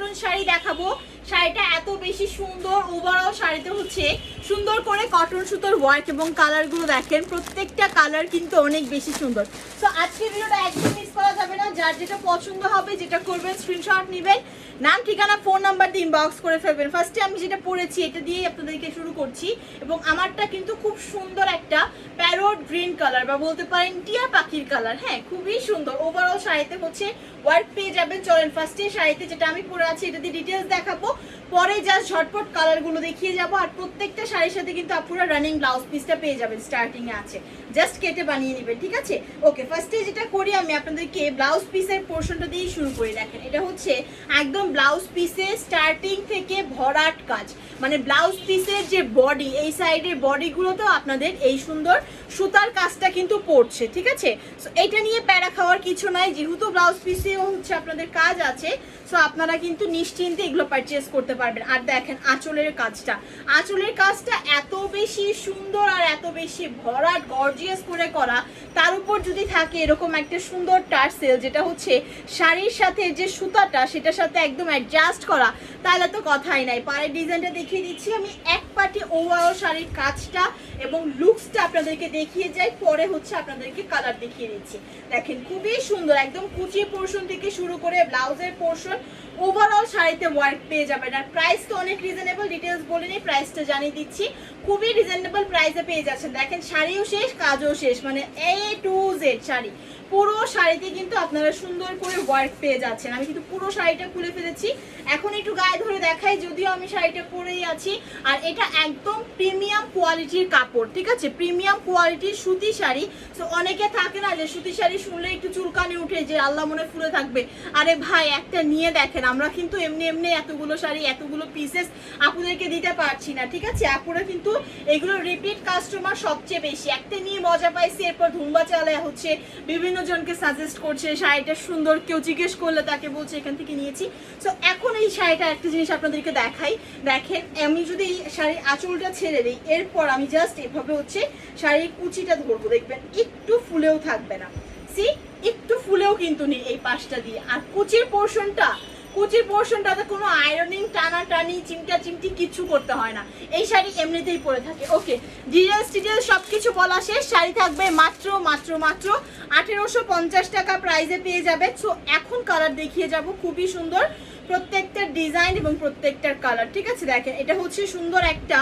Cotton sari দেখাবো। শাড়িটা এত বেশি সুন্দর, ওভারঅল শাড়িতে হচ্ছে সুন্দর করে কটন সুতোর ওয়ার্ক এবং কালারগুলো দেখেন, প্রত্যেকটা কালার কিন্তু অনেক বেশি সুন্দর। তো আজকে ভিডিওটা একদম মিস করা যাবে না। যার যেটা পছন্দ হবে, যেটা করবেন স্ক্রিনশট নেবেন, নাম ঠিকানা ফোন নাম্বার দিয়ে ইনবক্স করে ফেলবেন। ফার্স্টে আমি যেটা পরেছি এটা দিয়েই আপনাদেরকে শুরু করছি, এবং আমারটা কিন্তু খুব সুন্দর একটা প্যারট গ্রিন কালার বা বলতে পারেন টিয়া পাখির কালার। হ্যাঁ, খুবই সুন্দর। ওভারঅল শাড়িতে হচ্ছে ওয়ার্ক পেয়ে যাবেন। চলেন ফার্স্টে শাড়িতে যেটা আমি পরে আছি এটা দিয়ে ডিটেলস দেখাবো, পরে জাস্ট ঝটপট কালারগুলো দেখিয়ে যাবো। আর প্রত্যেকটা শাড়ির সাথে কিন্তু আপনারা রানিং ব্লাউজ পিসটা পেয়ে যাবেন, স্টার্টিং এ আছে, জাস্ট কেটে বানিয়ে নেবেন, ঠিক আছে? ওকে, ফার্স্টে যেটা করি আমি আপনাদেরকে ব্লাউজ পিসের পোর্শনটা দিয়ে শুরু করি। দেখেন এটা হচ্ছে একদম ব্লাউজ পিসে স্টার্টিং থেকে ভরাট কাজ, মানে ব্লাউজ পিসের যে বডি, এই সাইডের বডিগুলোতেও আপনাদের এই সুন্দর সুতার কাজটা কিন্তু পড়ছে, ঠিক আছে? সো এটা নিয়ে প্যারা খাওয়ার কিছু নাই, যেহেতু ব্লাউজ পিসেও হচ্ছে আপনাদের কাজ আছে, সো আপনারা কিন্তু নিশ্চিন্তে এগুলো পারচেস করতে পারবেন। আর দেখেন আঁচলের কাজটা, আঁচলের কাজটা এত বেশি সুন্দর আর এত বেশি ভরাট গর্জিয়াস করে করা, তার উপর যদি থাকে এরকম একটা সুন্দর টার্সেল, যেটা হচ্ছে শাড়ির সাথে যে সুতাটা সেটার সাথে একদম অ্যাডজাস্ট করা, তাহলে তো কথাই নাই। পায়ের ডিজাইনটা দেখিয়ে দিচ্ছি আমি, এক পাটি ওভারঅল শাড়ির কাজটা এবং লুকসটা আপনাদেরকে দেখিয়ে যাই, পরে হচ্ছে আপনাদেরকে কালার দেখিয়ে দিচ্ছি। দেখেন খুবই সুন্দর, একদম কুচি পোর্শন থেকে শুরু করে ব্লাউজের পোর্শন ওভারঅল শাড়িতে ওয়ার্ক পেয়ে যাবেন। আর প্রাইস তো অনেক রিজনেবল, ডিটেলস বলে নিই, প্রাইসটা জানিয়ে দিচ্ছি, খুবই রিজনেবল প্রাইসে পেয়ে যাচ্ছেন। দেখেন শাড়িও শেষ, কাজও শেষ, মানে A to Z শাড়ি, পুরো শাড়িতে কিন্তু আপনারা সুন্দর করে ওয়ার্ক পেয়ে যাচ্ছেন। আমি কিন্তু পুরো শাড়িটা খুলে ফেলেছি, এখন একটু গায়ে ধরে দেখাই, যদিও আমি শাড়িটা পরেই আছি। আর এটা একদম প্রিমিয়াম কোয়ালিটির কাপড়, ঠিক আছে? প্রিমিয়াম কোয়ালিটির সুতি শাড়ি। তো অনেকে থাকে না যে সুতি শাড়ি শুনলে একটু চুলকানি উঠে, যে আল্লাহ মনে ফুলে থাকবে। আরে ভাই, একটা নিয়ে দেখেন, আমরা কিন্তু এমনি এমনি এতগুলো শাড়ি, এতগুলো পিসেস আপুদেরকে দিতে পারছি না, ঠিক আছে? আপুরা কিন্তু এগুলো রিপিট কাস্টমার সবচেয়ে বেশি, একটা নিয়ে মজা পাইছি, এরপর ধুমবা চালায় হচ্ছে বিভিন্ন জনকে সাজেস্ট করছে শাড়িটা সুন্দর, কেউ জিজ্ঞেস করলে তাকে বলছে এখান থেকে নিয়েছি। সো এখন এই শাড়িটা একটা জিনিস আপনাদেরকে দেখাই, দেখেন আমি যদি এই শাড়ির আঁচলটা ছেড়ে দিই, এরপর আমি জাস্ট এভাবে হচ্ছে শাড়ির কুচিটা ধরবো, দেখবেন একটু ফুলেও থাকবে না, সি একটু ফুলেও কিন্তু নেই এই পাশটা দিয়ে। আর কুচির পোর্শনটাতে কোনো আয়রনিং, টানা টানি, চিমটা চিমটি কিছু করতে হয় না, এই শাড়ি এমনিতেই পরে থাকে। ওকে, ডিটেলস সবকিছু বলা শেষ। শাড়ি থাকবে মাত্র 1850 টাকা প্রাইসে পেয়ে যাবে। সো এখন কালার দেখিয়ে যাব, খুবই সুন্দর প্রত্যেকটা ডিজাইন এবং প্রত্যেকটার কালার, ঠিক আছে? দেখেন এটা হচ্ছে সুন্দর একটা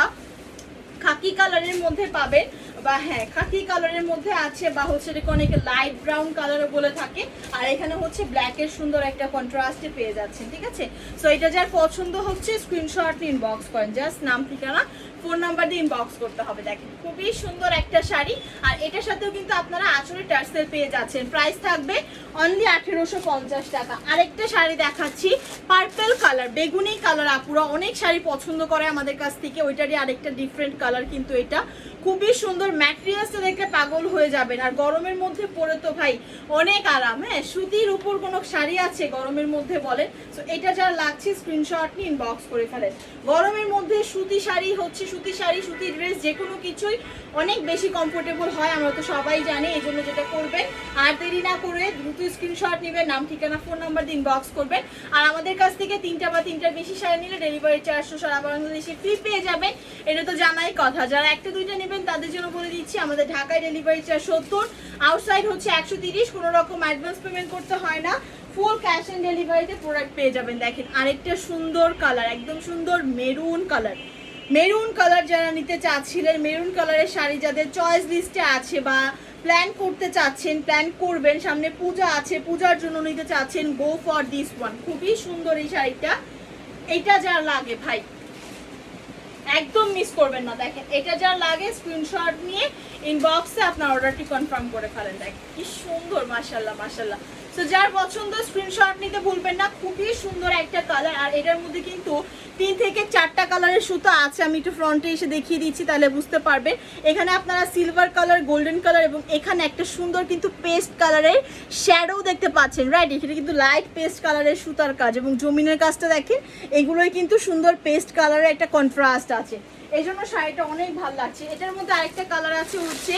খাকি কালারের মধ্যে পাবেন, বা হ্যাঁ খাকি কালারের মধ্যে আছে, বা হচ্ছে এটাকে অনেকে লাইট ব্রাউন কালারও বলে থাকে। আর এখানে হচ্ছে ব্ল্যাকের সুন্দর একটা কন্ট্রাস্টে পেয়ে যাচ্ছেন, ঠিক আছে? সো এটা যার পছন্দ হচ্ছে স্ক্রিনশট ইনবক্স করেন, জাস্ট নাম ঠিকানা ফোন নাম্বার দিয়ে ইনবক্স করতে হবে। দেখেন খুবই সুন্দর একটা শাড়ি, আর এটার সাথেও কিন্তু আপনারা আঁচলের টার্সেল পেয়ে যাচ্ছেন। প্রাইস থাকবে অনলি 1850 টাকা। আরেকটা শাড়ি দেখাচ্ছি, পার্পল কালার, বেগুনি কালার, আপুরা অনেক শাড়ি পছন্দ করে আমাদের কাছ থেকে, ওইটারই আরেকটা ডিফারেন্ট কালার, কিন্তু এটা খুবই সুন্দর, ম্যাটেরিয়ালসটা দেখে পাগল হয়ে যাবেন। আর গরমের মধ্যে পরে তো ভাই অনেক আরাম। হ্যাঁ, সুতির উপর কোনো শাড়ি আছে গরমের মধ্যে বলেন? সো এটা যারা লাগছে স্ক্রিনশট নিয়ে ইনবক্স করে ফেলেন। গরমের মধ্যে সুতি শাড়ি হচ্ছে, সুতি শাড়ি, সুতি ড্রেস, যে কোনো কিছুই অনেক বেশি কমফোর্টেবল হয়, আমরা তো সবাই জানি। এই জন্য যেটা করবেন, আর দেরি না করে দ্রুত স্ক্রিনশট নেবেন, নাম ঠিকানা ফোন নাম্বার দিয়ে ইনবক্স করবেন। আর আমাদের কাছ থেকে 3টা বা 3টার বেশি শাড়ি নিলে ডেলিভারি চার্জও সারা বাংলাদেশে ফ্রি পেয়ে যাবেন, এটা তো জানাই কথা। যারা 1টা 2টা নেবেন তাদের জন্য বলে দিচ্ছি, আমাদের ঢাকায় ডেলিভারি চার্জ 70, আউটসাইড হচ্ছে 130, কোনো রকম অ্যাডভান্স পেমেন্ট করতে হয় না, ফুল ক্যাশ অন ডেলিভারিতে প্রোডাক্ট পেয়ে যাবেন। দেখেন আরেকটা সুন্দর কালার, একদম সুন্দর মেরুন কালার। মেরুন কালার যারা নিতে চাচ্ছিলেন, মেরুন কালারের শাড়ি যাদের চয়েস লিস্টে আছে, বা প্ল্যান করতে চাচ্ছেন, প্ল্যান করবেন, সামনে পূজা আছে, পূজার জন্য নিতে চাচ্ছেন, গো ফর দিস ওয়ান। খুবই সুন্দর এই শাড়িটা, এটা যা লাগে ভাই একদম মিস করবেন না। দেখেন এটা যা লাগে স্ক্রিনশট নিয়ে ইনবক্সে আপনার অর্ডারটি কনফার্ম করে ফেলেন। দেখেন কি সুন্দর, মাশাআল্লাহ মাশাআল্লাহ। সো যার পছন্দ স্ক্রিনশট নিতে ভুলবেন না, খুবই সুন্দর একটা কালার। আর এটার মধ্যে কিন্তু 3 থেকে 4টা কালারের সুতা আছে, আমি একটু ফ্রন্টে এসে দেখিয়ে দিচ্ছি তাহলে বুঝতে পারবেন। এখানে আপনারা সিলভার কালার, গোল্ডেন কালার, এবং এখানে একটা সুন্দর কিন্তু পেস্ট কালারের শ্যাডো দেখতে পাচ্ছেন, রাইট? এখানে কিন্তু লাইট পেস্ট কালারের সুতার কাজ, এবং জমিনের কাজটা দেখেন, এগুলোই কিন্তু সুন্দর পেস্ট কালারের একটা কন্ট্রাস্ট আছে, এই জন্য শাড়িটা অনেক ভালো লাগছে। এটার মধ্যে আরেকটা কালার আছে হচ্ছে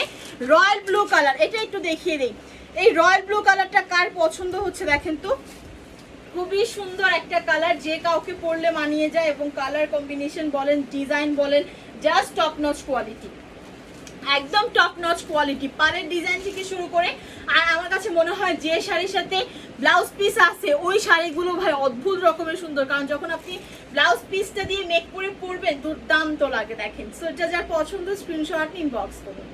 রয়্যাল ব্লু কালার, এটা একটু দেখিয়ে দিই। এই রয়্যাল ব্লু কালারটা কার পছন্দ হচ্ছে দেখেন তো, খুবই সুন্দর একটা কালার, যে কাউকে পরলে মানিয়ে যায় এবং কালার কম্বিনেশন বলেন, ডিজাইন বলেন, জাস্ট টপ নচ কোয়ালিটি, একদম টপ নচ কোয়ালিটি। পাড়ের ডিজাইন থেকে শুরু করে, আর আমার কাছে মনে হয় যে শাড়ির সাথে ব্লাউজ পিস আছে ওই শাড়িগুলো ভাই অদ্ভুত রকমের সুন্দর, কারণ যখন আপনি ব্লাউজ পিসটা দিয়ে মেক করে পরবেন দুর্দান্ত লাগে। দেখেন, সো এটা যার পছন্দ স্ক্রিনশট ইনবক্স করুন।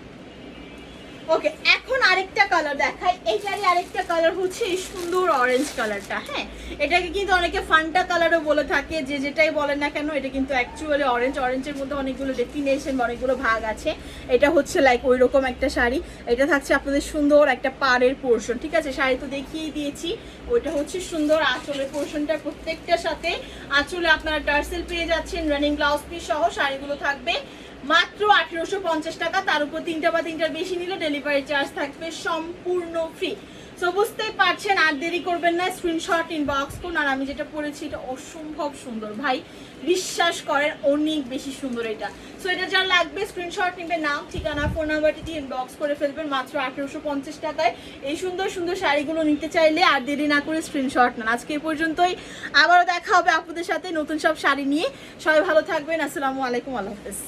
ওকে, এখন আরেকটা কালার দেখাই। এইটারই আরেকটা কালার হচ্ছে এই সুন্দর অরেঞ্জ কালারটা। হ্যাঁ, এটাকে কিন্তু অনেকে ফান্টা কালারও বলে থাকে, যে যেটাই বলেন না কেন এটা কিন্তু অ্যাকচুয়ালি অরেঞ্জ। অরেঞ্জের মধ্যে অনেকগুলো ডেফিনেশন, অনেকগুলো ভাগ আছে। এটা হচ্ছে লাইক ওই রকম একটা শাড়ি। এটা থাকছে আপনাদের সুন্দর একটা পাড়ের পোর্শন, ঠিক আছে, শাড়ি তো দেখিয়েই দিয়েছি। ওইটা হচ্ছে সুন্দর আঁচলের পোর্শনটা, প্রত্যেকটার সাথে আঁচলে আপনারা টার্সেল পেয়ে যাচ্ছেন, রানিং ব্লাউজ পিস সহ। শাড়িগুলো থাকবে মাত্র 1850 টাকা, তার উপর 3টা বা 3টার বেশি নিলে ডেলিভারি চার্জ থাকবে সম্পূর্ণ ফ্রি। সো বুঝতেই পারছেন, আর দেরি করবেন না, স্ক্রিনশট ইনবক্স করুন। আর আমি যেটা পরেছি এটা অসম্ভব সুন্দর ভাই, বিশ্বাস করেন অনেক বেশি সুন্দর এটা। সো এটা যার লাগবে স্ক্রিনশট নিবে, নাম ঠিকানা ফোন নাম্বারটি ইনবক্স করে ফেলবেন মাত্র 1850 টাকায়। এই সুন্দর সুন্দর শাড়িগুলো নিতে চাইলে আর দেরি না করে স্ক্রিনশট নেন। আজকে এই পর্যন্তই, আবারও দেখা হবে আপনাদের সাথে নতুন সব শাড়ি নিয়ে। সবাই ভালো থাকবেন, আসসালামু আলাইকুম, আল্লাহ হাফেজ।